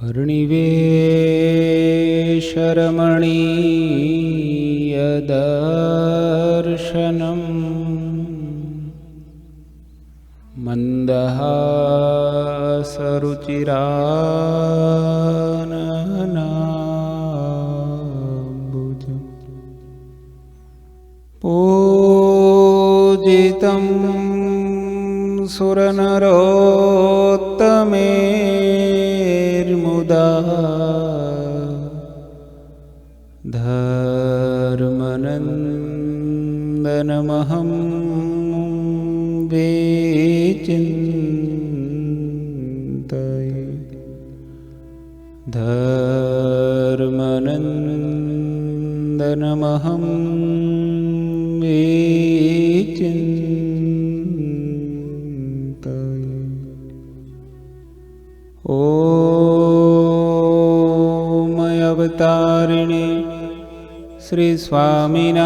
हरिनिवेशरमणीयदर्शनम् मन्दहासरुचिराननाम्बुजम् पूजितं सुरनरोत्तमेर्मुदा धर्मनन्दनमहं विचिन्तये धर्मनन्दनमहं विचिन्तये। ॐ अवतारिणे श्री स्वामिनारायणाय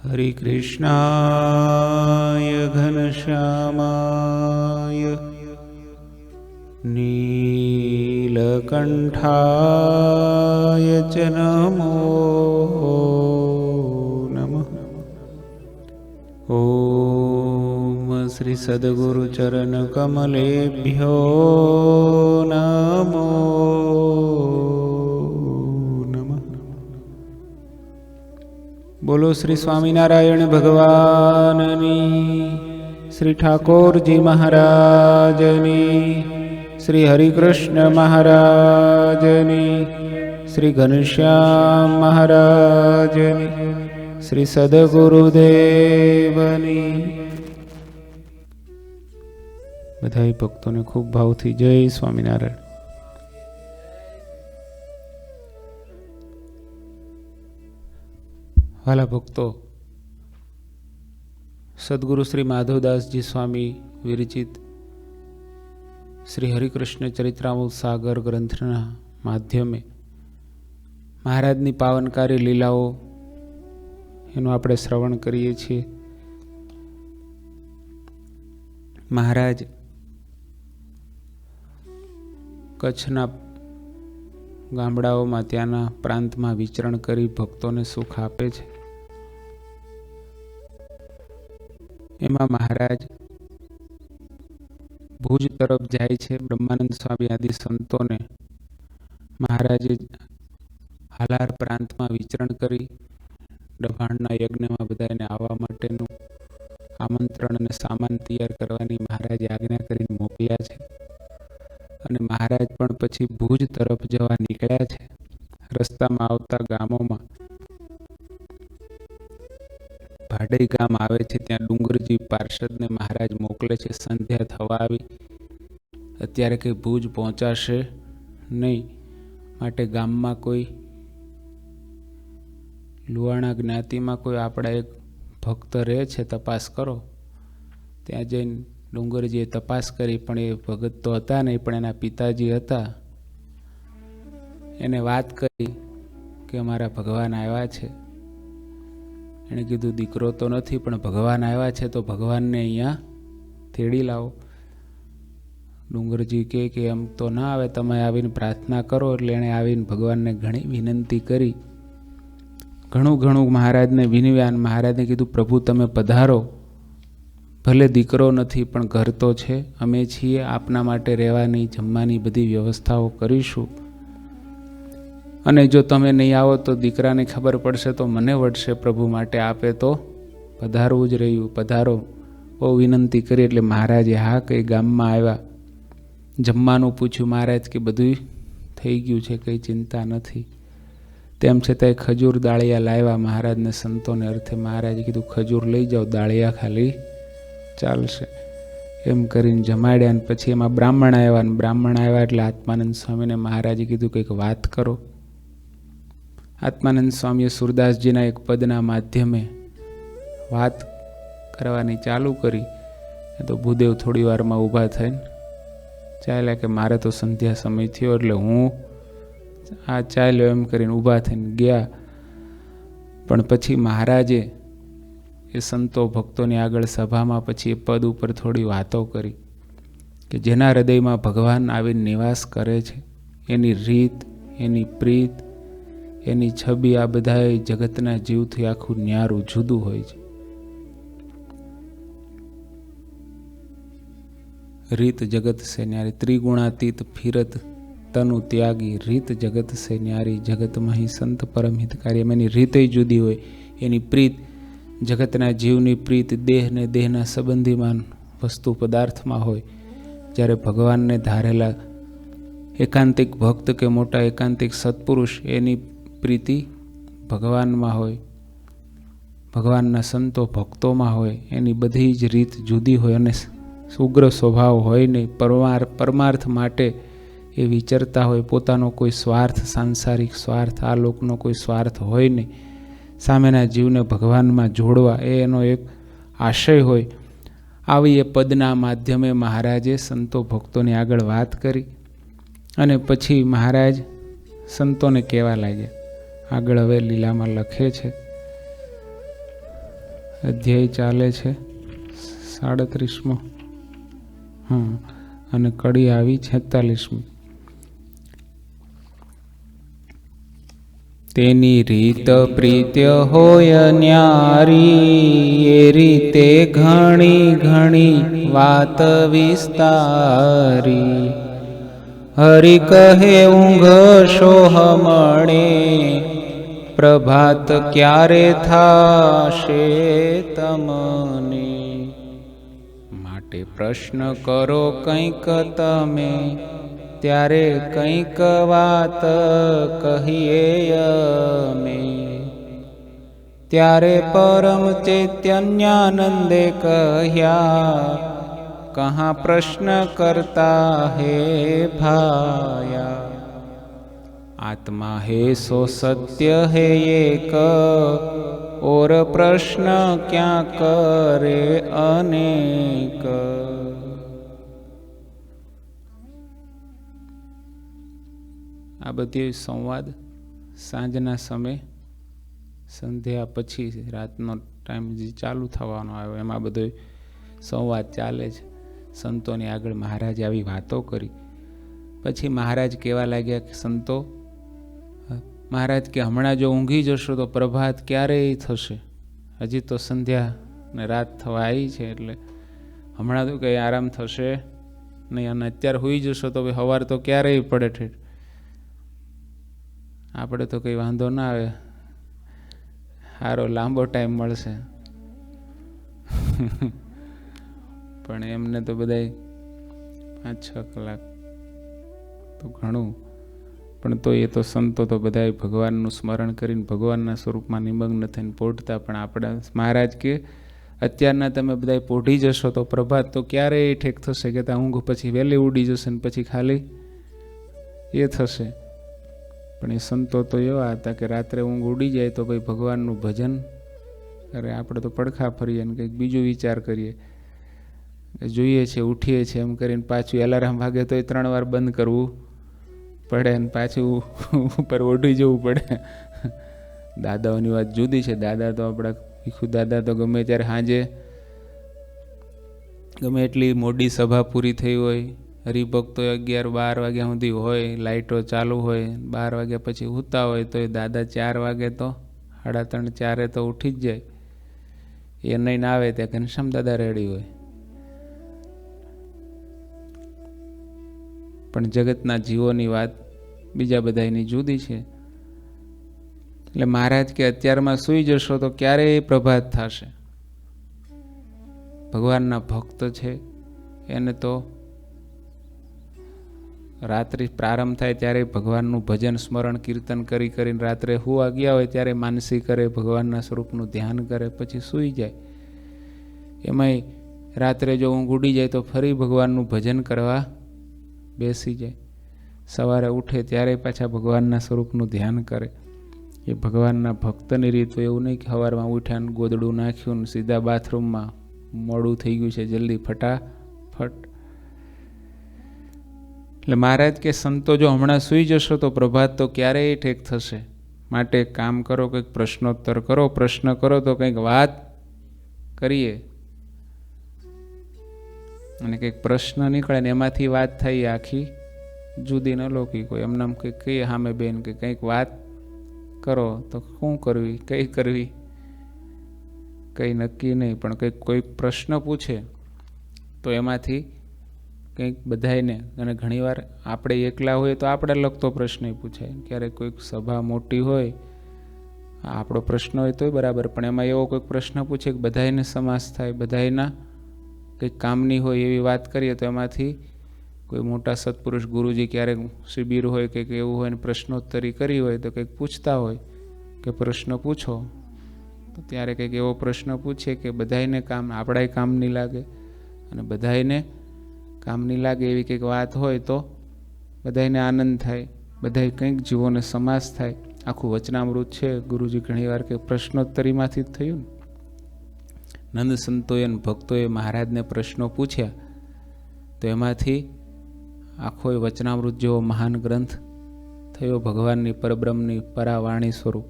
हरिकृष्णाय घनश्यामाय नीलकण्ठाय च नमो नमः। ॐ श्री सद्गुरुचरण कमलेभ्यो नमो नमः। बोलो श्री स्वामिनारायण भगवाननी, श्री ठाकोरजी महाराजनी, श्री हरिकृष्ण महाराजनी, श्री घनश्याम महाराजनी, श्री सद्गुरुदेवनी। बधाई भक्तों ने खूब भाव थी जय स्वामीनारायण। वाला भक्तों, सद्गुरु श्री माधवदास जी स्वामी विरचित श्री हरिकृष्ण चरित्रामृत सागर ग्रंथना माध्यमे महाराजनी पावनकारी लीलाओ एनु आपणे श्रवण करीए छीए। महाराज कच्छना गामडाओमां त्याना प्रांतमां विचरण करी भक्तोने सुख आपे छे। एमां महाराज भुज तरफ जाय छे। ब्रह्मानंद स्वामी आदि संतोने महाराजे हालार प्रांतमां विचरण करी डभाणना यज्ञमां बधाने आववा माटेनुं आमंत्रण अने सामान तैयार करवानी महाराजे आज्ञा करीने मोकल्या छे। अने महाराज पण पछी भुज तरफ जवा निकळ्या छे। रस्तामां आवता गामोमां भाडई गाम आवे छे, त्यां डुंगरजी पार्षदने महाराज मोकले छे। संध्या थवा आवी, अत्यारे के भुज पहोंचाशे नहीं, माटे गाममां कोई लुवाणा ज्ञातिमां कोई आपड़ा एक भक्त रहे छे, तपास करो। त्यां जईने डुंगरजीए तपास करी, पण ए भगत तो हता नहीं, पण एना पिताजी हता। एने वात करी के अमारा भगवान आव्या छे। एणे कीधुं दीकरो तो नथी, पण भगवान आव्या छे तो भगवानने अहींया तेड़ी लावो। डुंगरजी कहे के एम तो ना आवे, तमे आवीने प्रार्थना करो। एटले एणे आवीने भगवानने घणी विनंती करी, घणुं घणुं महाराजने विनव्या। महाराजने कीधुं प्रभु तमे पधारो, भले दीकरो नथी पण घर तो छे, अमे छीए, आपना माटे रहेवानी जमवानी बधी व्यवस्थाओ करीशुं। अने जो तमे नहीं आवो तो दीकराने खबर पड़शे तो मने वळशे। प्रभु माटे आपे तो पधारवुं ज रह्युं, पधारो। ओ विनंती करी एटले महाराजे हा कई गाममां आव्या। जमवानुं पूछ्युं, महाराज के बधुं थई गयुं छे, कई चिंता नथी। तेम छतांय खजूर दाळिया लाव्या महाराजने संतोने अर्थे। महाराजे कीधुं खजूर लई जाओ, दाळिया खाली चालशे। एम करीने जमाड्या। अने पछी एमां ब्राह्मण आव्या। ब्राह्मण आव्या एटले आत्मानंद स्वामीने महाराजे कीधुं कंईक वात करो। आत्मानंद स्वामीए सूरदासजीना एक पदना माध्यमे वात करवानी चालू करी। तो भूदेव थोड़ी वारमां ऊभा थईने चाल्या के मारे तो संध्या समय थयो एटले हूँ आ चाल्यो एम करीने ऊभा थईने गया। पण पछी महाराजे ए संतो भक्तोनी आगळ सभामां पछी ए पद उपर थोड़ी वातो करी। કે જેના હૃદયમાં ભગવાન આવીને નિવાસ કરે છે, એની રીત, એની પ્રીત, એની છબી, આ બધા જગતના જીવથી આખું ન્યારું જુદું હોય છે. રીત જગત સે ન્યારી, ત્રિગુણાતીત ફિરત તનુ ત્યાગી, રીત જગત સે ન્યારી, જગત મહી સંત પરમ હિતકારી. એની રીત જુદી હોય, એની પ્રીત, જગતના જીવની પ્રીત દેહ ને દેહના સંબંધીમાં વસ્તુ પદાર્થમાં હોય. જ્યારે ભગવાનને ધારેલા એકાંતિક ભક્ત કે મોટા એકાંતિક સત્પુરુષ, એની પ્રીતિ ભગવાનમાં હોય, ભગવાનના સંતો ભક્તોમાં હોય. એની બધી જ રીત જુદી હોય અને ઉગ્ર સ્વભાવ હોય નહીં. પરમાર્થ માટે એ વિચરતા હોય. પોતાનો કોઈ સ્વાર્થ, સાંસારિક સ્વાર્થ, આ લોકનો કોઈ સ્વાર્થ હોય નહીં. સામેના જીવને ભગવાનમાં જોડવા એ એનો એક આશય હોય. આવી એ પદના માધ્યમે મહારાજે સંતો ભક્તોની આગળ વાત કરી અને પછી મહારાજ સંતોને કહેવા લાગ્યા. આગળ હવે લીલામાં લખે છે, અધ્યાય ચાલે છે 37મો, અને કડી આવી 46મી. તેની રીત પ્રીત્ય હોય ન્યારી, એ રીતે ઘણી ઘણી વાત વિસ્તારી. હરિ કહે ઊંઘ સોહમણે, પ્રભાત ક્યારે થાશે તમને. માટે પ્રશ્ન કરો કંઈક તમે, ત્યારે કંઈક વાત કહીએ અમે. ત્યારે પરમ ચૈતન્યાનંદે કહ્યા, કહા પ્રશ્ન કરતા હે ભાયા. આત્મા હે સો સત્ય હે એક, ઓર પ્રશ્ન ક્યાં કરે અનેક. આ બધી સંવાદ સાંજના સમય, સંધ્યા પછી રાતનો ટાઈમ જે ચાલુ થવાનો આવ્યો, એમાં બધો સંવાદ ચાલે છે. સંતોની આગળ મહારાજે આવી વાતો કરી. પછી મહારાજ કહેવા લાગ્યા કે સંતો, મહારાજ કે હમણાં જો ઊંઘી જશો તો પ્રભાત ક્યારેય થશે. હજી તો સંધ્યા ને રાત થવા આવી છે, એટલે હમણાં તો કંઈ આરામ થશે નહીં. અને અત્યારે સૂઈ જશો તો ભાઈ સવાર તો ક્યારેય પડે ઠેઠ. આપણે તો કંઈ વાંધો ના આવે, સારો લાંબો ટાઈમ મળશે. પણ એમને તો બધાય 5-6 કલાક તો ઘણું. પણ તો એ તો સંતો તો બધા ભગવાનનું સ્મરણ કરીને ભગવાનના સ્વરૂપમાં નિમગ્ન થઈને પોઢતા. પણ આપણે મહારાજ કે અત્યારના તમે બધા પોઢી જશો તો પ્રભાત તો ક્યારેય ઠેક થશે કે ત્યાં ઊંઘ પછી વહેલી ઉડી જશે ને પછી ખાલી એ થશે. પણ એ સંતો તો એવા હતા કે રાત્રે ઊંઘ ઉડી જાય તો ભાઈ ભગવાનનું ભજન કરે. આપણે તો પડખા ફરીએ ને કંઈક બીજું વિચાર કરીએ, જોઈએ છે, ઉઠીએ છીએ એમ કરીને પાછું એલાર્મ વાગે તો 3 વાર બંધ કરવું પડે ને પાછું ઉપર ઓઢી જવું પડે. દાદાઓની વાત જુદી છે. દાદા તો આપણા ભીખુ દાદા તો ગમે ત્યારે સાંજે ગમે એટલી મોડી સભા પૂરી થઈ હોય, હરિભક્તો 11-12 વાગ્યા સુધી હોય, લાઇટો ચાલુ હોય, 12 વાગ્યા પછી સૂતા હોય, તો એ દાદા 4 વાગે તો 3:30-4 તો ઉઠી જ જાય. એ નહીં આવે ત્યાં ઘનશ્યામ દાદા રેડી હોય. પણ જગતના જીવોની વાત બીજા બધાની જુદી છે. એટલે મહારાજ કે અત્યારમાં સૂઈ જશો તો ક્યારેય પ્રભાત થશે. ભગવાનના ભક્ત છે એને તો રાત્રિ પ્રારંભ થાય ત્યારે ભગવાનનું ભજન સ્મરણ કીર્તન કરી કરીને રાત્રે હુવા ગયા હોય ત્યારે માનસી કરે, ભગવાનના સ્વરૂપનું ધ્યાન કરે, પછી સૂઈ જાય. એમાંય રાત્રે જો ઊંઘ ઉડી જાય તો ફરી ભગવાનનું ભજન કરવા બેસી જાય. સવારે ઉઠે ત્યારે પાછા ભગવાનના સ્વરૂપનું ધ્યાન કરે. એ ભગવાનના ભક્તની રીત હોય. એવું નહીં કે સવારમાં ઉઠ્યા ને ગોદડું નાખ્યું ને સીધા બાથરૂમમાં, મોડું થઈ ગયું છે જલ્દી ફટાફટ. એટલે મહારાજ કે સંતો જો હમણાં સૂઈ જશો તો પ્રભાત તો ક્યારેય ઠેક થશે. માટે કામ કરો, કંઈક પ્રશ્નોત્તર કરો. પ્રશ્ન કરો તો કંઈક વાત કરીએ. અને કંઈક પ્રશ્ન નીકળે ને એમાંથી વાત થઈ આખી જુદી ન લૌકિક હોય. એમનામ કંઈક કહીએ સામે બેન કે કંઈક વાત કરો તો શું કરવી, કઈ કરવી કંઈ નક્કી નહીં, પણ કંઈક કોઈ પ્રશ્ન પૂછે તો એમાંથી કંઈક બધાયને, અને ઘણીવાર આપણે એકલા હોઈએ તો આપણે લગતો પ્રશ્ન પૂછાય, ક્યારેક કોઈક સભા મોટી હોય આપણો પ્રશ્ન હોય તોય બરાબર, પણ એમાં એવો કોઈક પ્રશ્ન પૂછે કે બધાયને સમાસ થાય, બધાયના કંઈક કામની હોય એવી વાત કરીએ તો એમાંથી કોઈ મોટા સત્પુરુષ ગુરુજી ક્યારેક શિબિર હોય કંઈક એવું હોય ને પ્રશ્નોત્તરી કરી હોય તો કંઈક પૂછતા હોય કે પ્રશ્ન પૂછો, તો ત્યારે કંઈક એવો પ્રશ્ન પૂછે કે બધાયને કામ, આપણાય કામ નહીં લાગે અને બધાયને કામ નહીં લાગે એવી કંઈક વાત હોય તો બધાયને આનંદ થાય, બધાય કંઈક જીવોને સમાસ થાય. આખું વચનામૃત છે ગુરુજી ઘણીવાર કે પ્રશ્નોત્તરીમાંથી જ થયું ને. નંદ સંતોએ અને ભક્તોએ મહારાજને પ્રશ્નો પૂછ્યા તો એમાંથી આખો વચનામૃત જેવો મહાન ગ્રંથ થયો, ભગવાનની પરબ્રહ્મની પરાવાણી સ્વરૂપ.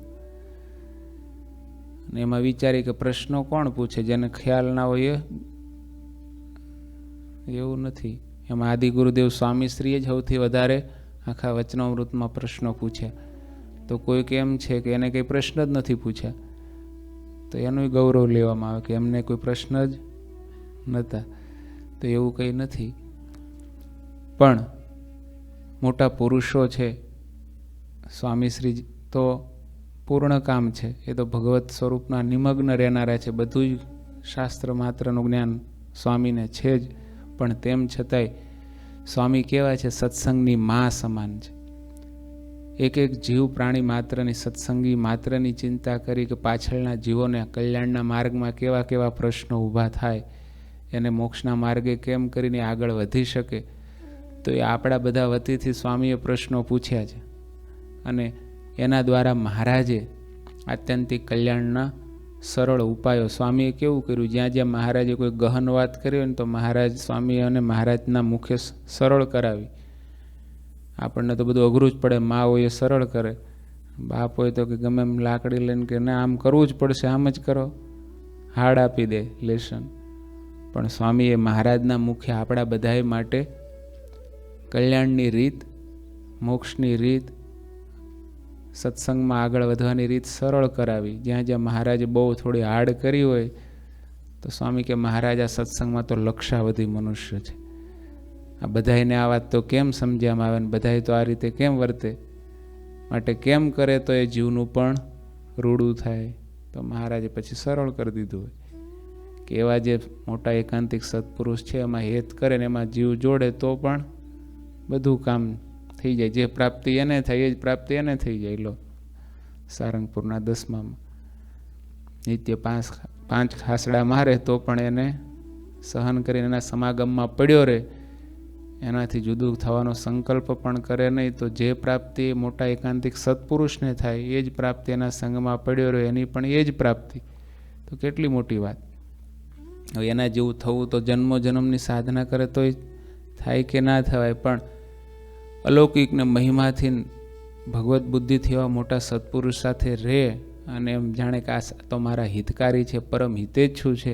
અને એમાં વિચારી કે પ્રશ્નો કોણ પૂછે, જેને ખ્યાલ ના હોય એવું નથી. એમાં આદિ ગુરુદેવ સ્વામીશ્રીએ જ સૌથી વધારે આખા વચનામૃતમાં પ્રશ્નો પૂછ્યા. તો કોઈક એમ છે કે એને કંઈ પ્રશ્ન જ નથી પૂછ્યા તો એનું ગૌરવ લેવામાં આવે કે એમને કોઈ પ્રશ્ન જ નહોતા. તો એવું કંઈ નથી, પણ મોટા પુરુષો છે સ્વામીશ્રી તો પૂર્ણ કામ છે, એ તો ભગવત સ્વરૂપના નિમગ્ન રહેનારા છે, બધું જ શાસ્ત્ર માત્રનું જ્ઞાન સ્વામીને છે જ, પણ તેમ છતાંય સ્વામી કેવા છે, સત્સંગની મા સમાન છે. એક એક જીવ પ્રાણી માત્રની, સત્સંગી માત્રની ચિંતા કરી કે પાછળના જીવોને કલ્યાણના માર્ગમાં કેવા કેવા પ્રશ્નો ઊભા થાય, એને મોક્ષના માર્ગે કેમ કરીને આગળ વધી શકે, તો એ આપણા બધા વતીથી સ્વામીએ પ્રશ્નો પૂછ્યા છે. અને એના દ્વારા મહારાજે આત્યંતિક કલ્યાણના સરળ ઉપાયો સ્વામીએ કેવું કર્યું, જ્યાં જ્યાં મહારાજે કોઈ ગહન વાત કરી હોય ને તો મહારાજ સ્વામી અને મહારાજના મુખે સરળ કરાવી. આપણને તો બધું અઘરું જ પડે, મા હોય એ સરળ કરે, બાપ હોય તો કે ગમે એમ લાકડી લઈને કે ના આમ કરવું જ પડશે, આમ જ કરો, હાડ આપી દે લેશન. પણ સ્વામીએ મહારાજના મુખે આપણા બધાય માટે કલ્યાણની રીત, મોક્ષની રીત, સત્સંગમાં આગળ વધવાની રીત સરળ કરાવી. જ્યાં જ્યાં મહારાજે બહુ થોડી હાર્ડ કરી હોય તો સ્વામી કે મહારાજ આ સત્સંગમાં તો લક્ષાવધિ મનુષ્ય છે, આ બધાને આ વાત તો કેમ સમજ્યામાં આવે ને બધાય તો આ રીતે કેમ વર્તે, માટે કેમ કરે તો એ જીવનું પણ રૂડું થાય. તો મહારાજે પછી સરળ કરી દીધું હોય કે એવા જે મોટા એકાંતિક સત્પુરુષ છે એમાં હેત કરે ને એમાં જીવ જોડે તો પણ બધું કામ થઈ જાય. જે પ્રાપ્તિ એને થાય એ જ પ્રાપ્તિ એને થઈ જાય. લો સારંગપુરના 10માં નિત્ય 5 ખાસડા મારે તો પણ એને સહન કરીને એના સમાગમમાં પડ્યો રહે, એનાથી જુદું થવાનો સંકલ્પ પણ કરે નહીં. તો જે પ્રાપ્તિ મોટા એકાંતિક સત્પુરુષને થાય એ જ પ્રાપ્તિ એના સંગમાં પડ્યો રહે, એની પણ એ જ પ્રાપ્તિ. તો કેટલી મોટી વાત. હવે એના જેવું થવું તો જન્મો જન્મની સાધના કરે તોય થાય કે ના થવાય, પણ અલૌકિકને મહિમાથી ભગવત બુદ્ધિથી એવા મોટા સત્પુરુષ સાથે રહે અને એમ જાણે કે આ તો મારા હિતકારી છે, પરમ હિતેચ્છુ છે,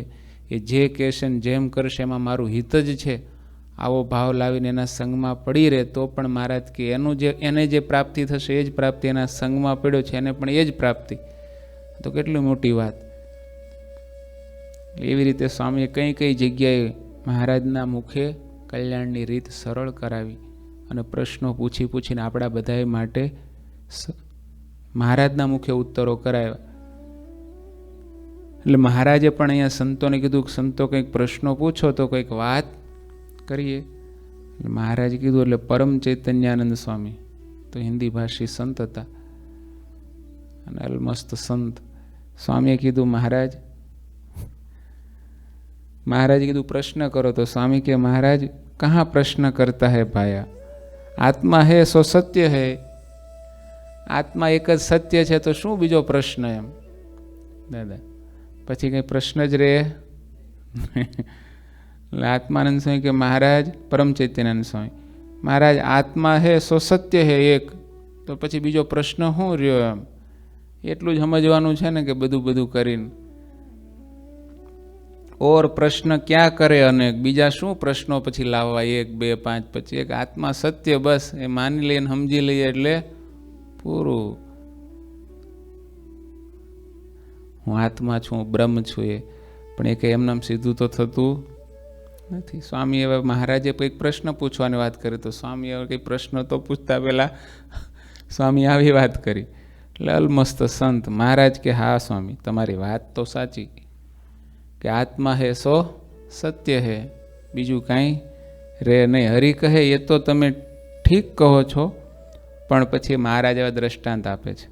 એ જે કહેશે ને જેમ કરશે એમાં મારું હિત જ છે, આવો ભાવ લાવીને એના સંગમાં પડી રહે તો પણ મહારાજ કે એને જે પ્રાપ્તિ થશે એ જ પ્રાપ્તિ, એના સંગમાં પડ્યો છે એને પણ એ જ પ્રાપ્તિ. તો કેટલી મોટી વાત. એવી રીતે સ્વામીએ કઈ કઈ જગ્યાએ મહારાજના મુખે કલ્યાણની રીત સરળ કરાવી અને પ્રશ્નો પૂછી પૂછીને આપણા બધાએ માટે મહારાજના મુખે ઉત્તરો કરાવ્યા. એટલે મહારાજે પણ અહીંયા સંતોને કીધું કે સંતો કંઈક પ્રશ્નો પૂછો તો કંઈક વાત કરીએ. મહારાજે કીધું એટલે પરમ ચૈતન્યાનંદ સ્વામી તો હિન્દી ભાષી સંત હતા અને અલમસ્ત સંત. સ્વામીએ કીધું મહારાજે કીધું પ્રશ્ન કરો. તો સ્વામી કે મહારાજ કहाँ प्रश्न करता है भाया, आत्मा है सो सत्य है, आत्मा एक જ સત્ય છે તો શું બીજો પ્રશ્ન એમ દાદા, પછી કઈ પ્રશ્ન જ રહે. આત્માનંદ સ્વામી કે મહારાજ પરમ ચૈતન્યાનંદ સ્વામી મહારાજ આત્મા હે સો સત્ય હે એક, તો પછી બીજો પ્રશ્ન શું રહ્યો એમ, એટલું જ સમજવાનું છે ને કે બધું કરીને ઓર પ્રશ્ન ક્યાં કરે અનેક, બીજા શું પ્રશ્નો પછી લાવવા 1, 2, 5 પછી એક આત્મા સત્ય, બસ એ માની લઈએ સમજી લઈએ એટલે પૂરું. હું આત્મા છું, બ્રહ્મ છું, એ પણ એ કંઈ એમનામ સીધું તો થતું નથી. સ્વામી હવે મહારાજે કંઈક પ્રશ્ન પૂછવાની વાત કરી તો સ્વામી હવે કંઈ પ્રશ્ન તો પૂછતા પહેલા સ્વામી આવી વાત કરી એટલે અલમસ્ત સંત મહારાજ કે હા સ્વામી તમારી વાત તો સાચી કે આત્મા હે સો સત્ય હે, બીજું કાંઈ રે નહીં. હરિ કહે એ તો તમે ઠીક કહો છો, પણ પછી મહારાજ એવા દ્રષ્ટાંત આપે છે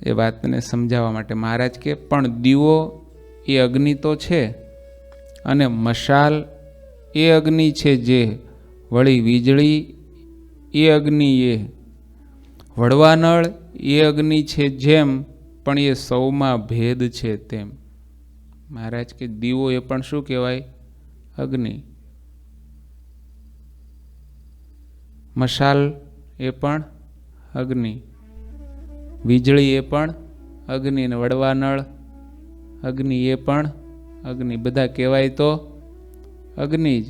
એ વાતને સમજાવવા માટે. મહારાજ કે પણ દીવો એ અગ્નિ તો છે, અને મશાલ એ અગ્નિ છે, જે વળી વીજળી એ અગ્નિ, એ વડવાનળ એ અગ્નિ છે જેમ, પણ એ સૌમાં ભેદ છે તેમ. મહારાજ કે દીવો એ પણ શું કહેવાય? અગ્નિ. મશાલ એ પણ અગ્નિ, વીજળી એ પણ અગ્નિ, ને વડવાનળ અગ્નિ એ પણ અગ્નિ. બધા કહેવાય તો અગ્નિ જ,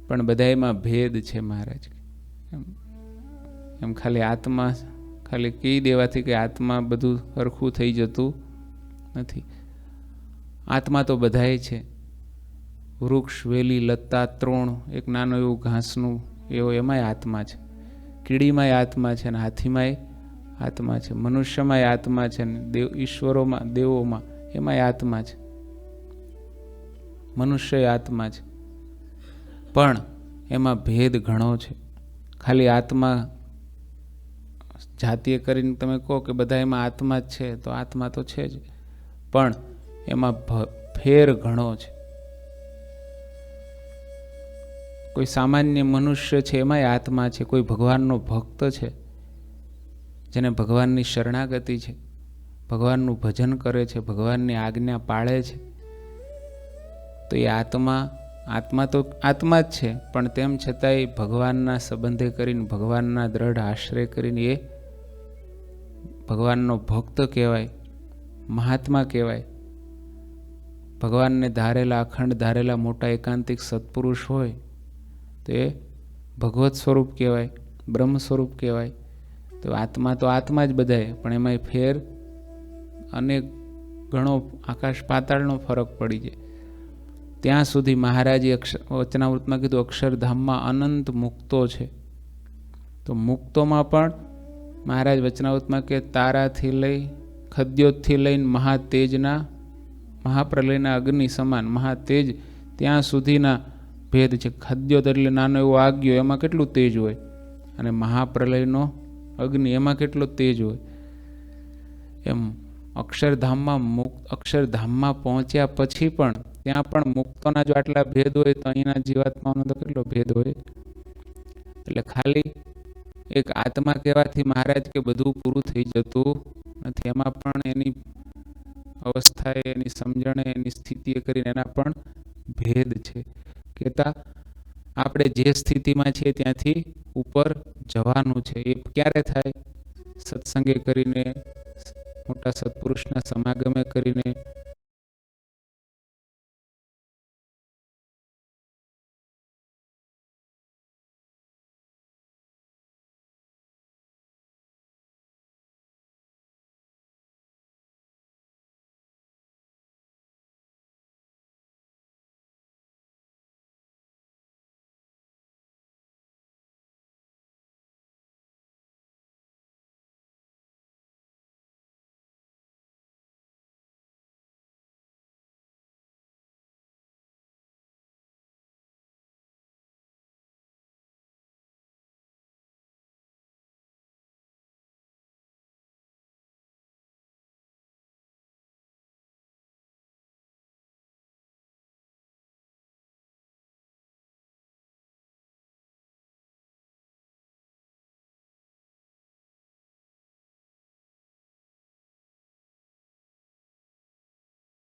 પણ બધા એમાં ભેદ છે. મહારાજ એમ ખાલી આત્મા ખાલી કહી દેવાથી કે આત્મા બધું સરખું થઈ જતું નથી. આત્મા તો બધાય છે. વૃક્ષ, વેલી, લતા, તૃણ, એક નાનું એવું ઘાસનું એવો એમાંય આત્મા છે. કીડીમાંય આત્મા છે, ને હાથીમાંય આત્મા છે, મનુષ્યમાંય આત્મા છે, ને ઈશ્વરોમાં, દેવોમાં એમાંય આત્મા છે. મનુષ્ય આત્મા છે, પણ એમાં ભેદ ઘણો છે. ખાલી આત્મા જાતીય કરીને તમે કહો કે બધા એમાં આત્મા જ છે, તો આત્મા તો છે જ, પણ એમાં ફેર ઘણો છે. કોઈ સામાન્ય મનુષ્ય છે એમાંય આત્મા છે, કોઈ ભગવાનનો ભક્ત છે જેને ભગવાનની શરણાગતિ છે, ભગવાનનું ભજન કરે છે, ભગવાનની આજ્ઞા પાળે છે, તો એ આત્મા તો આત્મા જ છે, પણ તેમ છતાંય ભગવાનના સંબંધે કરીને, ભગવાનના દ્રઢ આશ્રય કરીને એ ભગવાનનો ભક્ત કહેવાય, મહાત્મા કહેવાય. ભગવાનને ધારેલા, અખંડ ધારેલા મોટા એકાંતિક સત્પુરુષ હોય તો એ ભગવત સ્વરૂપ કહેવાય, બ્રહ્મ સ્વરૂપ કહેવાય. તો આત્મા જ બધાય, પણ એમાંય ફેર અનેક ઘણો આકાશ પાતાળનો ફરક પડી જાય. ત્યાં સુધી મહારાજે વચનામૃતમાં કીધું અક્ષરધામમાં અનંત મુક્તો છે. તો મુક્તોમાં પણ મહારાજ વચનામૃતમાં કે તારાથી લઈ, ખદ્યોતથી લઈને મહાતેજના, મહાપ્રલયના અગ્નિ સમાન મહાતેજ, ત્યાં સુધીના ભેદ છે. ખદ્યોત એટલે નાનો એવો આગિયો, એમાં કેટલું તેજ હોય, અને મહાપ્રલયનો અગ્નિ એમાં કેટલો તેજ હોય. એમ અક્ષરધામમાં પહોંચ્યા પછી પણ ત્યાં પણ મુક્તોના જો આટલા ભેદ હોય તો અહીંના જીવાત્માનો તો કેટલો ભેદ હોય. એટલે ખાલી એક આત્મા કહેવાથી મહારાજ કે બધું પૂરું થઈ જતું નથી. એમાં પણ એની અવસ્થાએ, એની સમજણે, એની સ્થિતિએ કરીને એના પણ ભેદ છે. કહેતા આપણે જે સ્થિતિમાં છીએ ત્યાંથી ઉપર જવાનું છે. એ ક્યારે થાય? સત્સંગે કરીને, મોટા સત્પુરુષના સમાગમે કરીને,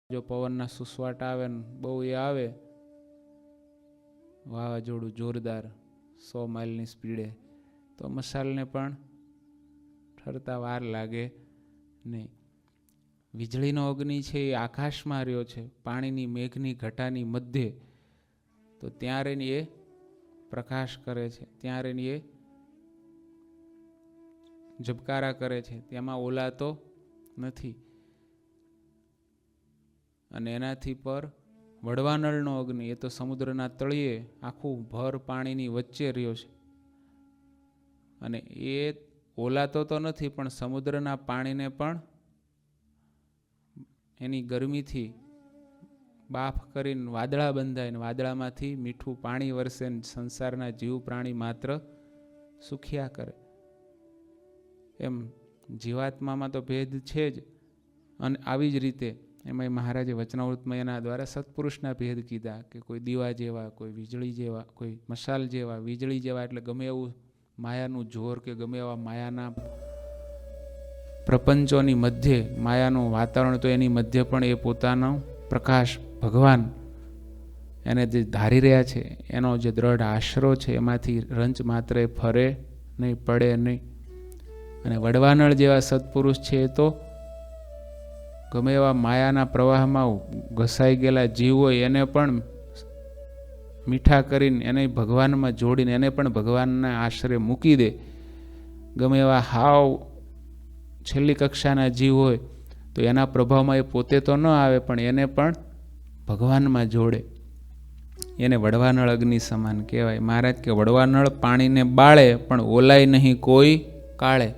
જો પવનના સુસવાટ આવે ને બહુ એ આવે, વાવાઝોડું જોરદાર 100 માઇલની સ્પીડે, તો મશાલને પણ ઠરતા વાર લાગે નહીં. વીજળીનો અગ્નિ છે એ આકાશમાં રહ્યો છે, પાણીની મેઘની ઘટાની મધ્યે, તો ત્યાં રહીને એ પ્રકાશ કરે છે, ત્યાં રહીને એ ઝબકારા કરે છે, તેમાં ઓલાતો નથી. અને એનાથી પર વડવાનળનો અગ્નિ, એ તો સમુદ્રના તળિયે આખું ભર પાણીની વચ્ચે રહ્યો છે, અને એ ઓલાતો તો નથી, પણ સમુદ્રના પાણીને પણ એની ગરમીથી બાફ કરીને વાદળા બંધાય, ને વાદળામાંથી મીઠું પાણી વરસે, સંસારના જીવ પ્રાણી માત્ર સુખ્યા કરે. એમ જીવાત્મામાં તો ભેદ છે જ. અને આવી જ રીતે એમાં મહારાજે વચનામૃતમાં એના દ્વારા સત્પુરુષના ભેદ કીધા કે કોઈ દીવા જેવા, કોઈ વીજળી જેવા, કોઈ મશાલ જેવા. વીજળી જેવા એટલે ગમે એવું માયાનું જોર કે ગમે એવા માયાના પ્રપંચોની મધ્યે, માયાનું વાતાવરણ તો એની મધ્ય પણ એ પોતાનો પ્રકાશ ભગવાન એને જે ધારી રહ્યા છે, એનો જે દ્રઢ આશરો છે, એમાંથી રંચ માત્ર એ ફરે નહીં, પડે નહીં. અને વડવાનળ જેવા સત્પુરુષ છે એ તો ગમે એવા માયાના પ્રવાહમાં ઘસાઈ ગયેલા જીવ હોય એને પણ મીઠા કરીને, એને ભગવાનમાં જોડીને, એને પણ ભગવાનના આશરે મૂકી દે. ગમે એવા હાવ છેલ્લી કક્ષાના જીવ હોય તો એના પ્રભાવમાં એ પોતે તો ન આવે, પણ એને પણ ભગવાનમાં જોડે. એને વડવાનળ અગ્નિ સમાન કહેવાય. મહારાજ કે વડવાનળ પાણીને બાળે પણ ઓલાય નહીં કોઈ કાળે.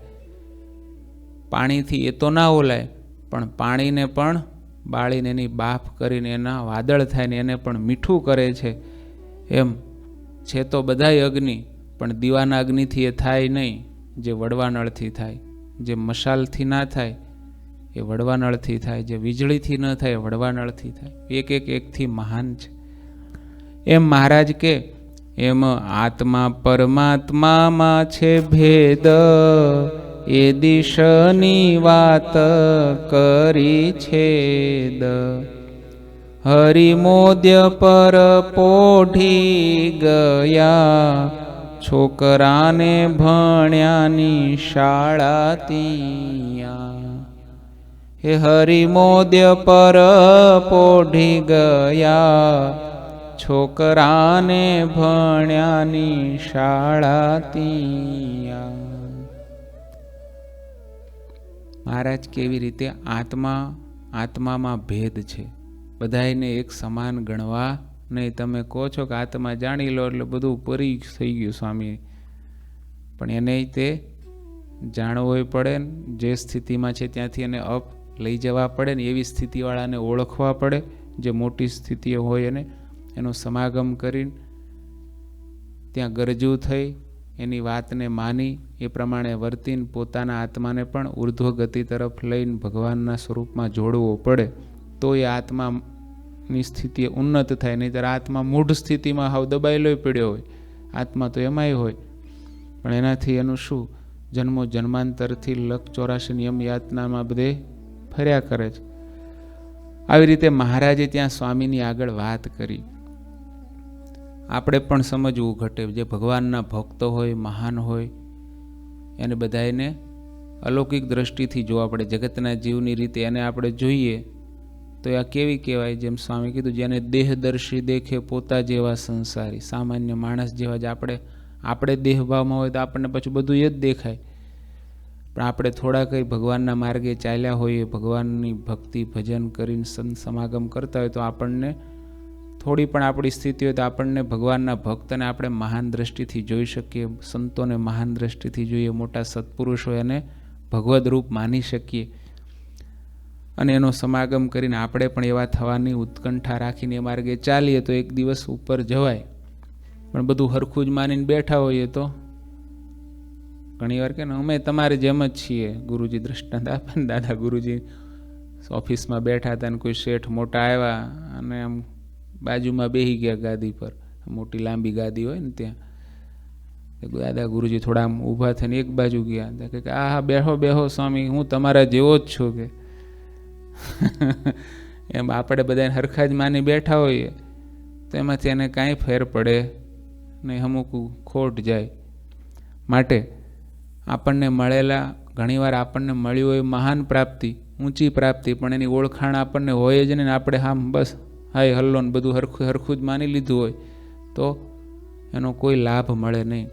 પાણીથી એ તો ના ઓલાય, પણ પાણીને પણ બાળીને એની બાફ કરીને એના વાદળ થાય ને એને પણ મીઠું કરે છે. એમ છે તો બધાય અગ્નિ, પણ દીવાના અગ્નિથી એ થાય નહીં, જે વડવાનળથી થાય. જે મશાલથી ના થાય એ વડવાનળથી થાય, જે વીજળીથી ન થાય વડવાનળથી થાય. એક એક એકથી મહાન છે. એમ મહારાજ કે એમ આત્મા પરમાત્મામાં છે ભેદ, એ દિશની વાત કરી છેદ. હરિમોદ્ય પર પોઢી ગયા, છોકરાને ભણ્યાની શાળા તિયા. હે હરિમોદ્ય પર પોઢી ગયા, છોકરાને ભણ્યાની શાળા તિયા. મહારાજ કેવી રીતે આત્મામાં ભેદ છે, બધાને એક સમાન ગણવા નહીં. તમે કહો છો કે આત્મા જાણી લો એટલે બધું પરી થઈ ગયું સ્વામી, પણ એને તે જાણવું પડે ને, જે સ્થિતિમાં છે ત્યાંથી એને અપ લઈ જવા પડે ને, એવી સ્થિતિવાળાને ઓળખવા પડે. જે મોટી સ્થિતિઓ હોય એને એનો સમાગમ કરીને ત્યાં ગરજુ થઈ એની વાતને માની એ પ્રમાણે વર્તીને પોતાના આત્માને પણ ઉર્ધ્વ ગતિ તરફ લઈને ભગવાનના સ્વરૂપમાં જોડવો પડે, તો એ આત્માની સ્થિતિ ઉન્નત થાય. નહીંતર આત્મા મૂઢ સ્થિતિમાં હાવ દબાયેલો પડ્યો હોય. આત્મા તો એમાંય હોય, પણ એનાથી એનું શું, જન્મો જન્માંતરથી 184 યમ યાતનામાં બધે ફર્યા કરે છે. આવી રીતે મહારાજે ત્યાં સ્વામીની આગળ વાત કરી. આપણે પણ સમજવું ઘટે. જે ભગવાનના ભક્તો હોય, મહાન હોય, એને બધાને અલૌકિક દ્રષ્ટિથી જોવા પડે. જગતના જીવની રીતે એને આપણે જોઈએ તો આ કેવી કહેવાય? જેમ સ્વામી કીધું, જેને દેહદર્શી દેખે પોતા જેવા સંસારી. સામાન્ય માણસ જેવા જ આપણે દેહભાવમાં હોય તો આપણને પછી બધું એ જ દેખાય. પણ આપણે થોડા કંઈ ભગવાનના માર્ગે ચાલ્યા હોઈએ, ભગવાનની ભક્તિ ભજન કરીને સંત સમાગમ કરતા હોય તો આપણને થોડી પણ આપણી સ્થિતિ હોય તો આપણને ભગવાનના ભક્તને આપણે મહાન દ્રષ્ટિથી જોઈ શકીએ, સંતોને મહાન દ્રષ્ટિથી જોઈએ, મોટા સત્પુરુષો એને ભગવદ રૂપ માની શકીએ. અને એનો સમાગમ કરીને આપણે પણ એવા થવાની ઉત્કંઠા રાખીને એ માર્ગે ચાલીએ તો એક દિવસ ઉપર જવાય. પણ બધું હરખું જ માનીને બેઠા હોઈએ તો ઘણી વાર કે ને અમે તમારે જેમ જ છીએ. ગુરુજી દ્રષ્ટાંત આપે ને, દાદા ગુરુજી ઓફિસમાં બેઠા હતા ને કોઈ શેઠ મોટા આવ્યા અને આમ બાજુમાં બેસી ગયા ગાદી પર, મોટી લાંબી ગાદી હોય ને ત્યાં. દાદા ગુરુજી થોડા આમ ઊભા થઈને એક બાજુ ગયા કે આ બેહો બેહો સ્વામી, હું તમારા જેવો જ છું કે. એમ આપણે બધાને હરખા જ માની બેઠા હોઈએ તો એમાંથી એને કાંઈ ફેર પડે નહીં, અમુક ખોટ જાય. માટે આપણને મળેલા, ઘણીવાર આપણને મળ્યું હોય મહાન પ્રાપ્તિ, ઊંચી પ્રાપ્તિ, પણ એની ઓળખાણ આપણને હોય જ નહીં ને આપણે આમ બસ હાય હલ્લો ને બધું હરખું જ માની લીધું હોય તો એનો કોઈ લાભ મળે નહીં.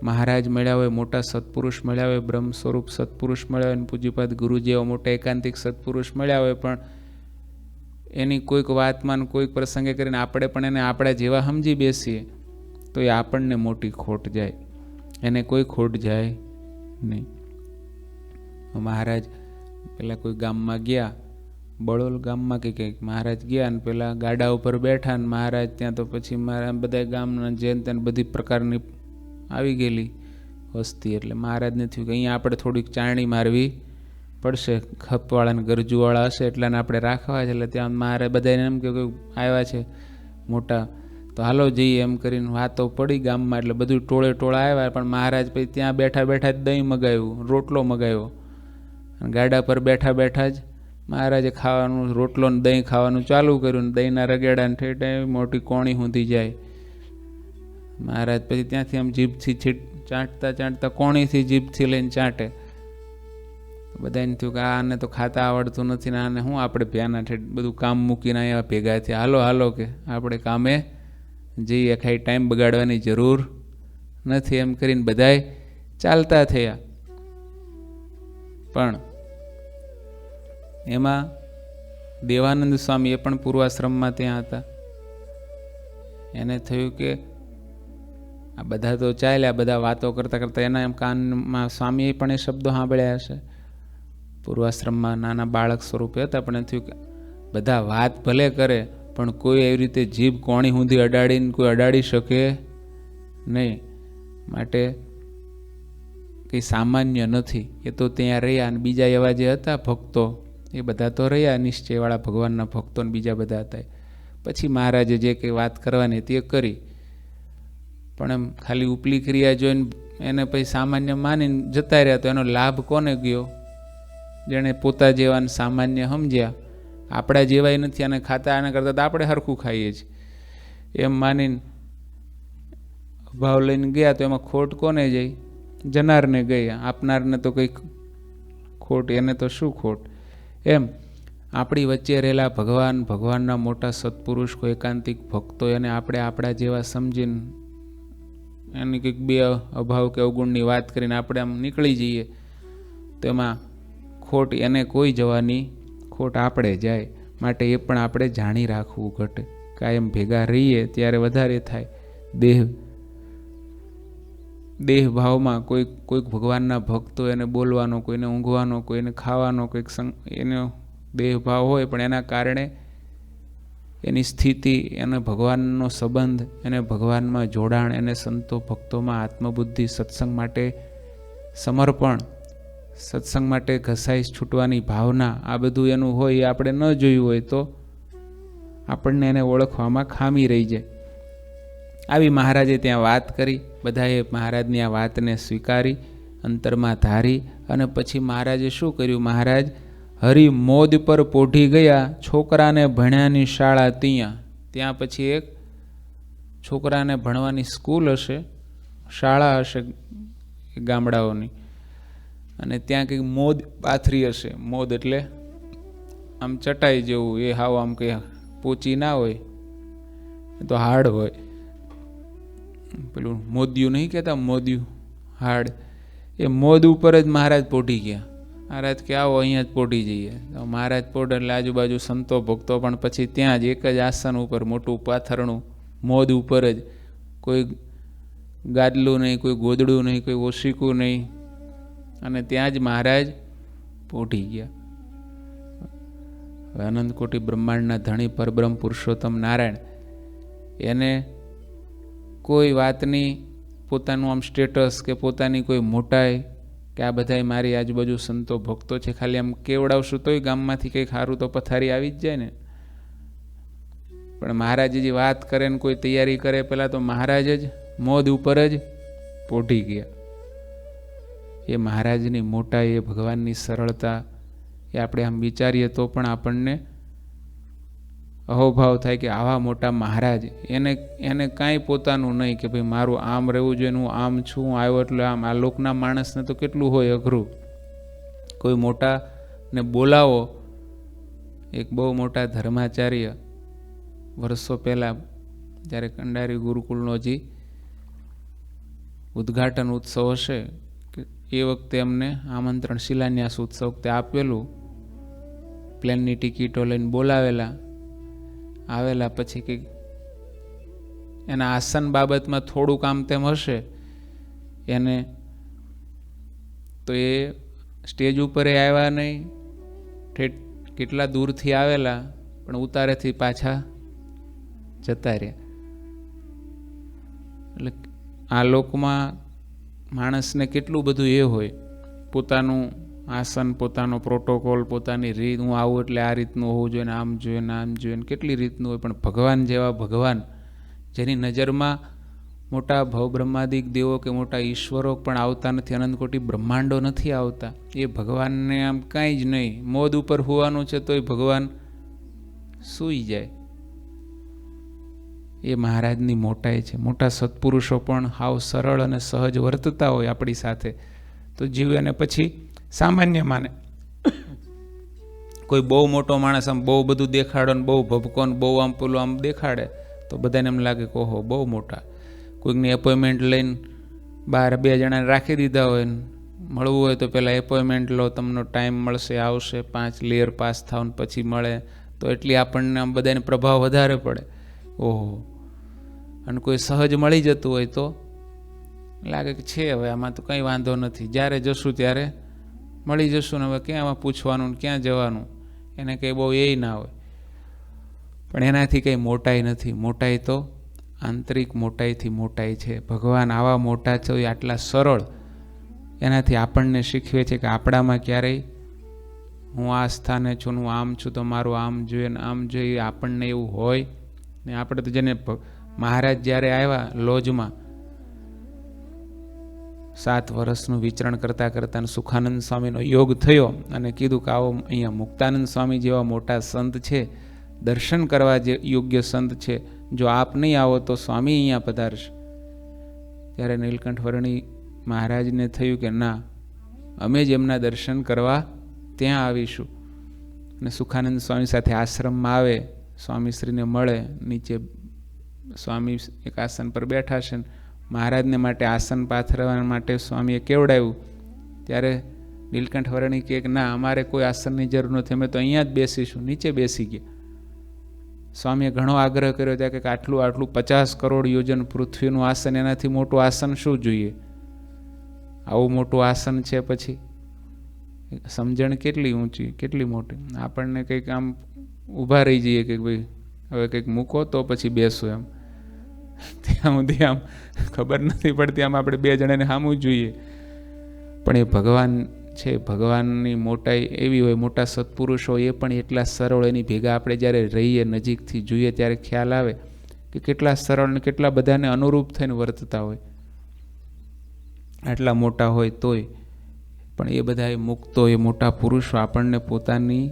મહારાજ મળ્યા હોય, મોટા સત્પુરુષ મળ્યા હોય, બ્રહ્મ સ્વરૂપ સત્પુરુષ મળ્યા હોય, પૂજ્યપાદ ગુરુજી એવા મોટા એકાંતિક સત્પુરુષ મળ્યા હોય, પણ એની કોઈક વાતમાં કોઈક પ્રસંગે કરીને આપણે પણ એને આપણા જેવા સમજી બેસીએ તો એ આપણને મોટી ખોટ જાય, એને કોઈ ખોટ જાય નહીં. મહારાજ પેલા કોઈ ગામમાં ગયા, બળોલ ગામમાં કે કંઈક મહારાજ ગયા ને પેલા ગાડા ઉપર બેઠા ને મહારાજ ત્યાં તો પછી મારા બધા ગામના જેન તેને બધી પ્રકારની આવી ગયેલી વસ્તી, એટલે મહારાજને થયું કે અહીંયા આપણે થોડીક ચારણી મારવી પડશે, ખપવાળા ગરજુવાળા હશે એટલાને આપણે રાખવા છે. એટલે ત્યાં મારે બધાને એમ કે આવ્યા છે મોટા તો હાલો જઈએ એમ કરીને વાતો પડી ગામમાં, એટલે બધું ટોળા આવ્યા. પણ મહારાજ પછી ત્યાં બેઠા બેઠા જ દહીં મગાવ્યું, રોટલો મગાવ્યો, ગાડા પર બેઠા બેઠા જ મહારાજે ખાવાનું રોટલો ને દહીં ખાવાનું ચાલુ કર્યું ને દહીંના રગેડાને ઠેઠે મોટી કોણી સુધી જાય. મહારાજ પછી ત્યાંથી આમ જીભથી ચાટતા કોણીથી જીભથી લઈને ચાટે. બધાને થયું કે આને તો ખાતા આવડતું નથી ને આને શું આપણે પ્યાના ઠેઠ બધું કામ મૂકીને અહીંયા ભેગા થયા, હાલો કે આપણે કામે જઈએ, ખાઈ ટાઈમ બગાડવાની જરૂર નથી એમ કરીને બધાય ચાલતા થયા. પણ એમાં દેવાનંદ સ્વામી એ પણ પૂર્વાશ્રમમાં ત્યાં હતા. એને થયું કે આ બધા તો ચાલ્યા, બધા વાતો કરતા કરતા એના એમ કાનમાં સ્વામીએ પણ એ શબ્દો સાંભળ્યા હશે. પૂર્વાશ્રમમાં નાના બાળક સ્વરૂપે હતા, પણ એ થયું કે બધા વાત ભલે કરે પણ કોઈ એવી રીતે જીભ કોણી સુધી અડાડીને કોઈ અડાડી શકે નહીં, માટે કંઈ સામાન્ય નથી. એ તો ત્યાં રહ્યા અને બીજા એવા જે હતા ભક્તો એ બધા તો રહ્યા નિશ્ચયવાળા ભગવાનના ભક્તો ને બીજા બધા હતા. પછી મહારાજે જે કંઈ વાત કરવાની તે કરી, પણ એમ ખાલી ઉપલી ક્રિયા જોઈને એને પછી સામાન્ય માનીને જતા રહ્યા તો એનો લાભ કોને ગયો? જેણે પોતા જેવાને સામાન્ય સમજ્યા, આપણા જેવાય નથી અને ખાતા આના કરતાં તો આપણે હરખું ખાઈએ છીએ એમ માનીને ભાવ લઈને ગયા તો એમાં ખોટ કોને જઈ? જનારને ગઈ, આપનારને તો કંઈક ખોટ, એને તો શું ખોટ? એમ આપણી વચ્ચે રહેલા ભગવાનના મોટા સત્પુરુષ કોઈ એકાંતિક ભક્તો એને આપણે આપણા જેવા સમજીને એની કંઈક બે અભાવ કે અવગુણની વાત કરીને આપણે આમ નીકળી જઈએ તો એમાં ખોટ એને કોઈ જવાની, ખોટ આપણે જાય. માટે એ પણ આપણે જાણી રાખવું ઘટે. કાયમ ભેગા રહીએ ત્યારે વધારે થાય. દેહ ભાવમાં કોઈક ભગવાનના ભક્તો એને બોલવાનો, કોઈને ઊંઘવાનો, કોઈને ખાવાનો, કોઈક એનો દેહ ભાવ હોય, પણ એના કારણે એની સ્થિતિ, એને ભગવાનનો સંબંધ, એને ભગવાનમાં જોડાણ, એને સંતો ભક્તોમાં આત્મબુદ્ધિ, સત્સંગ માટે સમર્પણ, સત્સંગ માટે ઘસાઈ છૂટવાની ભાવના, આ બધું એનું હોય એ આપણે ન જોયું હોય તો આપણને એને ઓળખવામાં ખામી રહી જાય. આવી મહારાજે ત્યાં વાત કરી. બધાએ મહારાજની આ વાતને સ્વીકારી, અંતરમાં ધારી. અને પછી મહારાજે શું કર્યું? મહારાજ હરિ મોદ પર પોઢી ગયા, છોકરાને ભણ્યાની શાળા ત્યાં પછી એક છોકરાને ભણવાની સ્કૂલ હશે, શાળા હશે ગામડાઓની, અને ત્યાં કંઈક મોદ પાથરી હશે. મોદ એટલે આમ ચટાઈ જેવું, એ હાવ આમ કંઈ પોચી ના હોય, તો હાડ હોય. પેલું મોદિયું નહીં કહેતા, મોદિયું હાડ, એ મોદ ઉપર જ મહારાજ પોઢી ગયા. મહારાજ કે આવો અહીંયા જ પોઢી જઈએ. મહારાજ પોઢ એટલે આજુબાજુ સંતો ભક્તો પણ પછી ત્યાં જ એક જ આસન ઉપર, મોટું પાથરણું, મોદ ઉપર જ, કોઈ ગાદલું નહીં, કોઈ ગોદડું નહીં, કોઈ ઓશીકું નહીં, અને ત્યાં જ મહારાજ પોઢી ગયા. અનંત કોટી બ્રહ્માંડના ધણી પરબ્રહ્મ પુરુષોત્તમ નારાયણ, એને કોઈ વાતની પોતાનું આમ સ્ટેટસ કે પોતાની કોઈ મોટાઈ કે આ બધાય મારી આજુબાજુ સંતો ભક્તો છે, ખાલી આમ કેવડાવશું તોય ગામમાંથી કંઈક સારું તો પથારી આવી જ જાય ને. પણ મહારાજ જે વાત કરે ને કોઈ તૈયારી કરે, પહેલાં તો મહારાજ જ મોદ ઉપર જ પોઢી ગયા. એ મહારાજની મોટાઈ, એ ભગવાનની સરળતા, એ આપણે આમ વિચારીએ તો પણ આપણને અહોભાવ થાય કે આવા મોટા મહારાજ, એને કાંઈ પોતાનું નહીં કે ભાઈ મારું આમ રહેવું જોઈએ, હું આમ છું, હું આવ્યો એટલે આમ. આ લોકના માણસને તો કેટલું હોય અઘરું. કોઈ મોટા ને બોલાવો. એક બહુ મોટા ધર્માચાર્ય વર્ષો પહેલાં જ્યારે કંડારી ગુરુકુળનો હજી ઉદ્ઘાટન ઉત્સવ હશે કે એ વખતે અમને આમંત્રણ શિલાન્યાસ ઉત્સવ વખતે આપેલું. પ્લેનની ટિકિટો લઈને બોલાવેલા. આવેલા પછી કંઈક એના આસન બાબતમાં થોડુંક આમ તેમ હશે એને, તો એ સ્ટેજ ઉપર આવ્યા નહીં. કેટલા દૂરથી આવેલા પણ ઉતારેથી પાછા જતા રહ્યા. એટલે આ લોકમાં માણસને કેટલું બધું એ હોય, પોતાનું આસન, પોતાનો પ્રોટોકોલ, પોતાની રીત. હું આવું એટલે આ રીતનું હોવું જોઈએ, આમ જોઈએ ને આમ જોઈએ, કેટલી રીતનું હોય. પણ ભગવાન જેવા ભગવાન, જેની નજરમાં મોટા ભવબ્રહ્માદિક દેવો કે મોટા ઈશ્વરો પણ આવતા નથી, અનંતકોટી બ્રહ્માંડો નથી આવતા, એ ભગવાનને આમ કાંઈ જ નહીં. મોદ ઉપર હોવાનું છે તોય ભગવાન સૂઈ જાય. એ મહારાજની મોટાઈ છે. મોટા સત્પુરુષો પણ હાવ સરળ અને સહજ વર્તતા હોય આપણી સાથે તો જીવ એને પછી સામાન્ય માને. કોઈ બહુ મોટો માણસ આમ બહુ બધું દેખાડો ને બહુ ભભકો ને બહુ આમ પેલું આમ દેખાડે તો બધાને એમ લાગે કે ઓહો બહુ મોટા. કોઈકની એપોઇન્ટમેન્ટ લઈને બહાર 2 જણાને રાખી દીધા હોય ને મળવું હોય તો પહેલાં એપોઇન્ટમેન્ટ લો, તમને ટાઈમ મળશે, આવશે, 5 લેયર પાસ થાવ ને પછી મળે તો એટલી આપણને આમ બધાને પ્રભાવ વધારે પડે. ઓહો. અને કોઈ સહજ મળી જતું હોય તો લાગે કે છે હવે આમાં તો કંઈ વાંધો નથી, જ્યારે જશું ત્યારે મળી જશું ને હવે ક્યાં આમાં પૂછવાનું ને ક્યાં જવાનું, એને કંઈ બહુ એ ના હોય. પણ એનાથી કંઈ મોટાઈ નથી. મોટાઈ તો આંતરિક મોટાઈથી મોટાઈ છે. ભગવાન આવા મોટા છે, આટલા સરળ. એનાથી આપણને શીખવે છે કે આપણામાં ક્યારેય હું આ સ્થાને છું, હું આમ છું તો મારું આમ જોઈએ ને આમ જોઈએ, આપણને એવું હોય ને. આપણે તો જેને મહારાજ જ્યારે આવ્યા લોજમાં 7 વર્ષનું વિચરણ કરતાં કરતાં સુખાનંદ સ્વામીનો યોગ થયો અને કીધું કે આવો અહીંયા મુક્તાનંદ સ્વામી જેવા મોટા સંત છે, દર્શન કરવા જે યોગ્ય સંત છે, જો આપ નહીં આવો તો સ્વામી અહીંયા પધારશે. ત્યારે નીલકંઠ વર્ણી મહારાજને થયું કે ના, અમે જ એમના દર્શન કરવા ત્યાં આવીશું. અને સુખાનંદ સ્વામી સાથે આશ્રમમાં આવે, સ્વામીશ્રીને મળે. નીચે સ્વામી એક આસન પર બેઠા છે, મહારાજને માટે આસન પાથરવા માટે સ્વામીએ કેવડાવ્યું. ત્યારે નીલકંઠ વર્ણી કહે કે ના, અમારે કોઈ આસનની જરૂર નથી, અમે તો અહીંયા જ બેસીશું. નીચે બેસી ગયા. સ્વામીએ ઘણો આગ્રહ કર્યો ત્યાં કે આટલું 50 કરોડ યોજન પૃથ્વીનું આસન, એનાથી મોટું આસન શું જોઈએ? આવું મોટું આસન છે, પછી સમજણ કેટલી ઊંચી, કેટલી મોટી. આપણને કંઈક આમ ઊભા રહી જઈએ કે ભાઈ હવે કંઈક મૂકો તો પછી બેસું એમ. ત્યાં સુધી આમ ખબર નથી પડતી, આમ આપણે 2 જણાને સામું જોઈએ. પણ એ ભગવાન છે. ભગવાનની મોટાઈ એવી હોય. મોટા સત્પુરુષો એ પણ એટલા સરળ. એની ભેગા આપણે જ્યારે રહીએ, નજીકથી જોઈએ ત્યારે ખ્યાલ આવે કે કેટલા સરળ ને કેટલા બધાને અનુરૂપ થઈને વર્તતા હોય. આટલા મોટા હોય તોય પણ એ બધા મુક્તો, એ મોટા પુરુષો આપણને પોતાની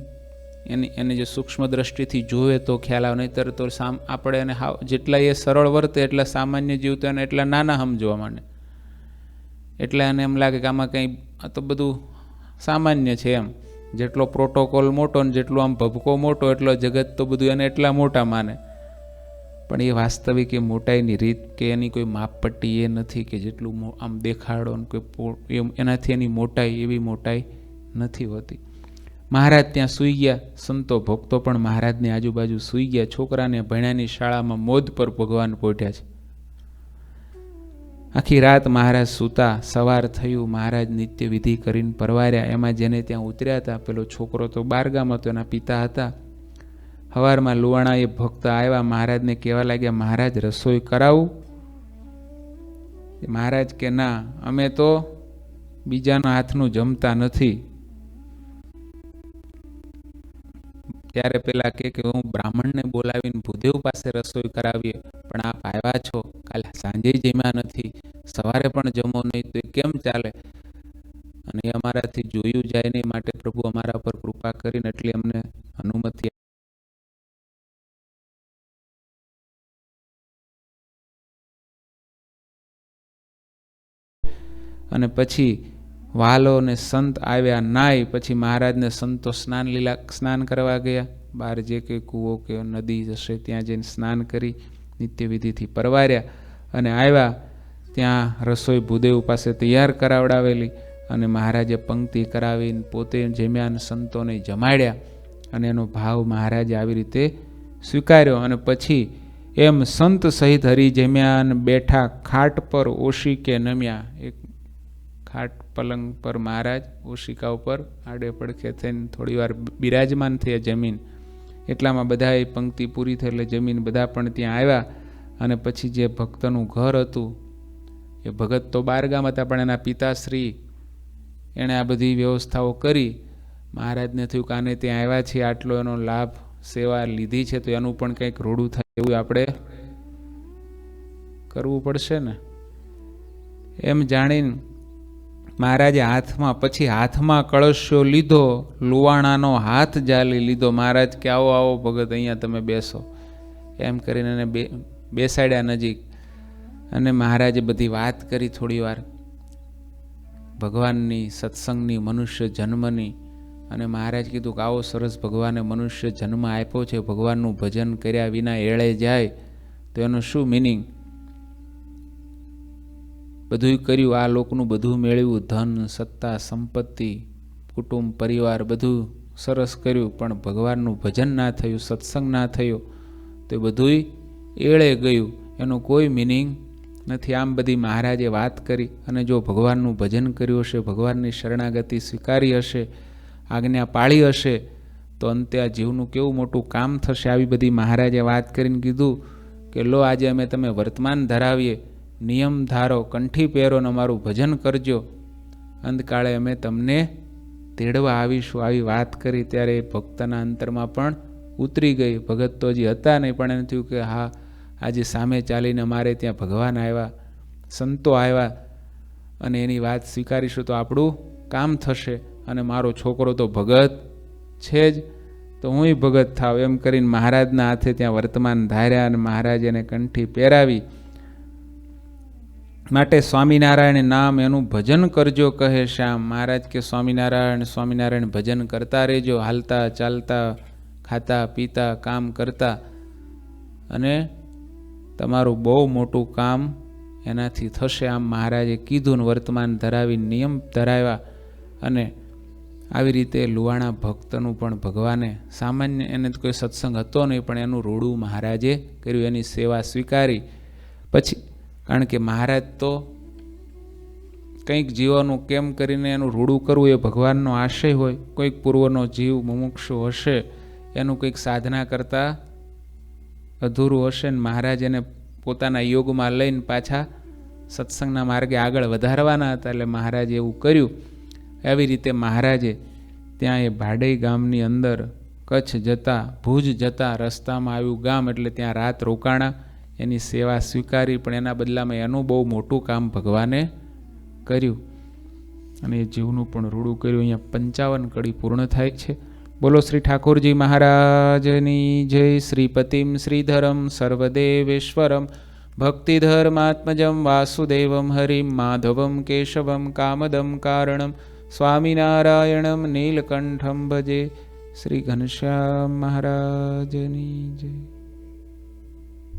એને જે સૂક્ષ્મ દ્રષ્ટિથી જોવે તો ખ્યાલ આવે. નહીંતર તો આપણે એને જેટલા એ સરળ વર્તે એટલા સામાન્ય જીવતો એને એટલા નાના સમજવા માંડે. એટલે એને એમ લાગે કે આમાં કંઈ આ તો બધું સામાન્ય છે એમ. જેટલો પ્રોટોકોલ મોટો ને જેટલો આમ ભભકો મોટો એટલો જગત તો બધું એને એટલા મોટા માને. પણ એ વાસ્તવિક એ મોટાઈની રીત કે એની કોઈ માપપટ્ટી એ નથી કે જેટલું આમ દેખાડો ને કોઈ એનાથી એની મોટાઈ એવી મોટાઈ નથી હોતી. મહારાજ ત્યાં સૂઈ ગયા. સંતો ભક્તો પણ મહારાજની આજુબાજુ સૂઈ ગયા. છોકરાને ભણ્યાની શાળામાં મોજ પર ભગવાન પોઢ્યા છે. આખી રાત મહારાજ સૂતા. સવાર થયું, મહારાજ નિત્ય વિધિ કરીને પરવાર્યા. એમાં જેને ત્યાં ઉતર્યા હતા પેલો છોકરો તો બારગામ હતો, એના પિતા હતા. સવારમાં લુવાણા એ ભક્ત આવ્યા, મહારાજને કહેવા લાગ્યા, મહારાજ રસોઈ કરાવું? મહારાજ કે ના, અમે તો બીજાના હાથનું જમતા નથી. ત્યારે પેલા કે હું બ્રાહ્મણને બોલાવીને ભૂદેવ પાસે રસોઈ કરાવીએ, પણ આપ આવ્યા છો, કાલે સાંજે જમ્યા નથી, સવારે પણ જમો નહીં, તો એ કેમ ચાલે? અને એ અમારાથી જોયું જાય નહીં, માટે પ્રભુ અમારા પર કૃપા કરીને એટલી અમને અનુમતિ. અને પછી વાલો ને સંત આવ્યા નાય. પછી મહારાજને સંતો સ્નાન કરવા ગયા. બહાર જે કંઈ કૂવો કે નદી હશે ત્યાં જઈને સ્નાન કરી નિત્યવિધિથી પરવાર્યા અને આવ્યા. ત્યાં રસોઈ ભૂદેવ પાસે તૈયાર કરાવડાવેલી અને મહારાજે પંક્તિ કરાવીને પોતે જમ્યા અને સંતોને જમાડ્યા અને એનો ભાવ મહારાજે આવી રીતે સ્વીકાર્યો. અને પછી એમ સંત સહિત હરી જમ્યા અને બેઠા ખાટ પર ઓશિકે નમ્યા. એક ખાટ પલંગ પર મહારાજ ઓશિકા ઉપર આડે પડખે થઈને થોડી વાર બિરાજમાન થયા જમીન. એટલામાં બધા એ પંક્તિ પૂરી થઈ એટલે જમીન બધા પણ ત્યાં આવ્યા. અને પછી જે ભક્તનું ઘર હતું એ ભગત તો બારગામ હતા પણ એના પિતાશ્રી એણે આ બધી વ્યવસ્થાઓ કરી. મહારાજને થયું કે આને ત્યાં આવ્યા છીએ, આટલો એનો લાભ સેવા લીધી છે તો એનું પણ કંઈક રોડું થાય એવું આપણે કરવું પડશે ને. એમ જાણીને મહારાજે હાથમાં કળશો લીધો, લુવાણાનો હાથ જાલી લીધો. મહારાજ કે આવો આવો ભગત અહીંયા તમે બેસો એમ કરીને એને બેસાડ્યા નજીક. અને મહારાજે બધી વાત કરી થોડી વાર ભગવાનની, સત્સંગની, મનુષ્ય જન્મની. અને મહારાજ કીધું કે આવો સરસ ભગવાને મનુષ્ય જન્મ આપ્યો છે, ભગવાનનું ભજન કર્યા વિના એળે જાય તો એનું શું મિનિંગ? બધું કર્યું, આ લોકનું બધું મેળવ્યું, ધન, સત્તા, સંપત્તિ, કુટુંબ, પરિવાર બધું સરસ કર્યું, પણ ભગવાનનું ભજન ના થયું, સત્સંગ ના થયો તો બધુંય એળે ગયું, એનું કોઈ મિનિંગ નથી. આમ બધી મહારાજે વાત કરી. અને જો ભગવાનનું ભજન કર્યું હશે, ભગવાનની શરણાગતિ સ્વીકારી હશે, આજ્ઞા પાળી હશે તો અંતે આ જીવનું કેવું મોટું કામ થશે. આવી બધી મહારાજે વાત કરીને કીધું કે લો આજે અમે તમે વર્તમાન ધરાવીએ, નિયમ ધારો, કંઠી પહેરો ને અમારું ભજન કરજો, અંતકાળે અમે તમને તેડવા આવીશું. આવી વાત કરી ત્યારે એ ભક્તના અંતરમાં પણ ઉતરી ગઈ. ભગત તો હજી હતા નહીં પણ એને થયું કે હા આજે સામે ચાલીને અમારે ત્યાં ભગવાન આવ્યા, સંતો આવ્યા અને એની વાત સ્વીકારીશું તો આપણું કામ થશે. અને મારો છોકરો તો ભગત છે જ તો હુંય ભગત થાવ એમ કરીને મહારાજના હાથે ત્યાં વર્તમાન ધાર્યા અને મહારાજ એને કંઠી પહેરાવી. માટે સ્વામિનારાયણ નામ એનું ભજન કરજો કહે શ્યામ. મહારાજ કે સ્વામિનારાયણ સ્વામિનારાયણ ભજન કરતા રહેજો, હાલતા ચાલતા, ખાતા પીતા, કામ કરતા, અને તમારું બહુ મોટું કામ એનાથી થશે. આમ મહારાજે કીધું ને વર્તમાન ધરાવી નિયમ ધરાવ્યા. અને આવી રીતે લુવાણા ભક્તનું પણ ભગવાને સામાન્ય, એને કોઈ સત્સંગ હતો નહીં પણ એનું રોડું મહારાજે કર્યું, એની સેવા સ્વીકારી. પછી કારણ કે મહારાજ તો કંઈક જીવવાનું કેમ કરીને એનું રૂડું કરવું એ ભગવાનનો આશય હોય. કોઈક પૂર્વનો જીવ મુમુક્ષુ હશે, એનું કંઈક સાધના કરતાં અધૂરું હશે ને મહારાજ એને પોતાના યોગમાં લઈને પાછા સત્સંગના માર્ગે આગળ વધારવાના હતા, એટલે મહારાજે એવું કર્યું. આવી રીતે મહારાજે ત્યાં એ ભાડઈ ગામની અંદર કચ્છ જતા, ભુજ જતા રસ્તામાં આવ્યું ગામ, એટલે ત્યાં રાત રોકાણા, એની સેવા સ્વીકારી. પણ એના બદલામાં એનું બહુ મોટું કામ ભગવાને કર્યું અને એ જીવનું પણ રૂડું કર્યું. અહીંયા 55 કડી પૂર્ણ થાય છે. બોલો શ્રી ઠાકોરજી મહારાજની જય. શ્રીપતિમ શ્રીધરમ સર્વદેવેશ્વરમ ભક્તિધર્માત્મજમ વાસુદેવમ હરિમ માધવમ કેશવમ કામદમ કારણમ સ્વામિનારાયણમ નીલકંઠમ ભજે. શ્રી ઘનશ્યામ મહારાજની જય.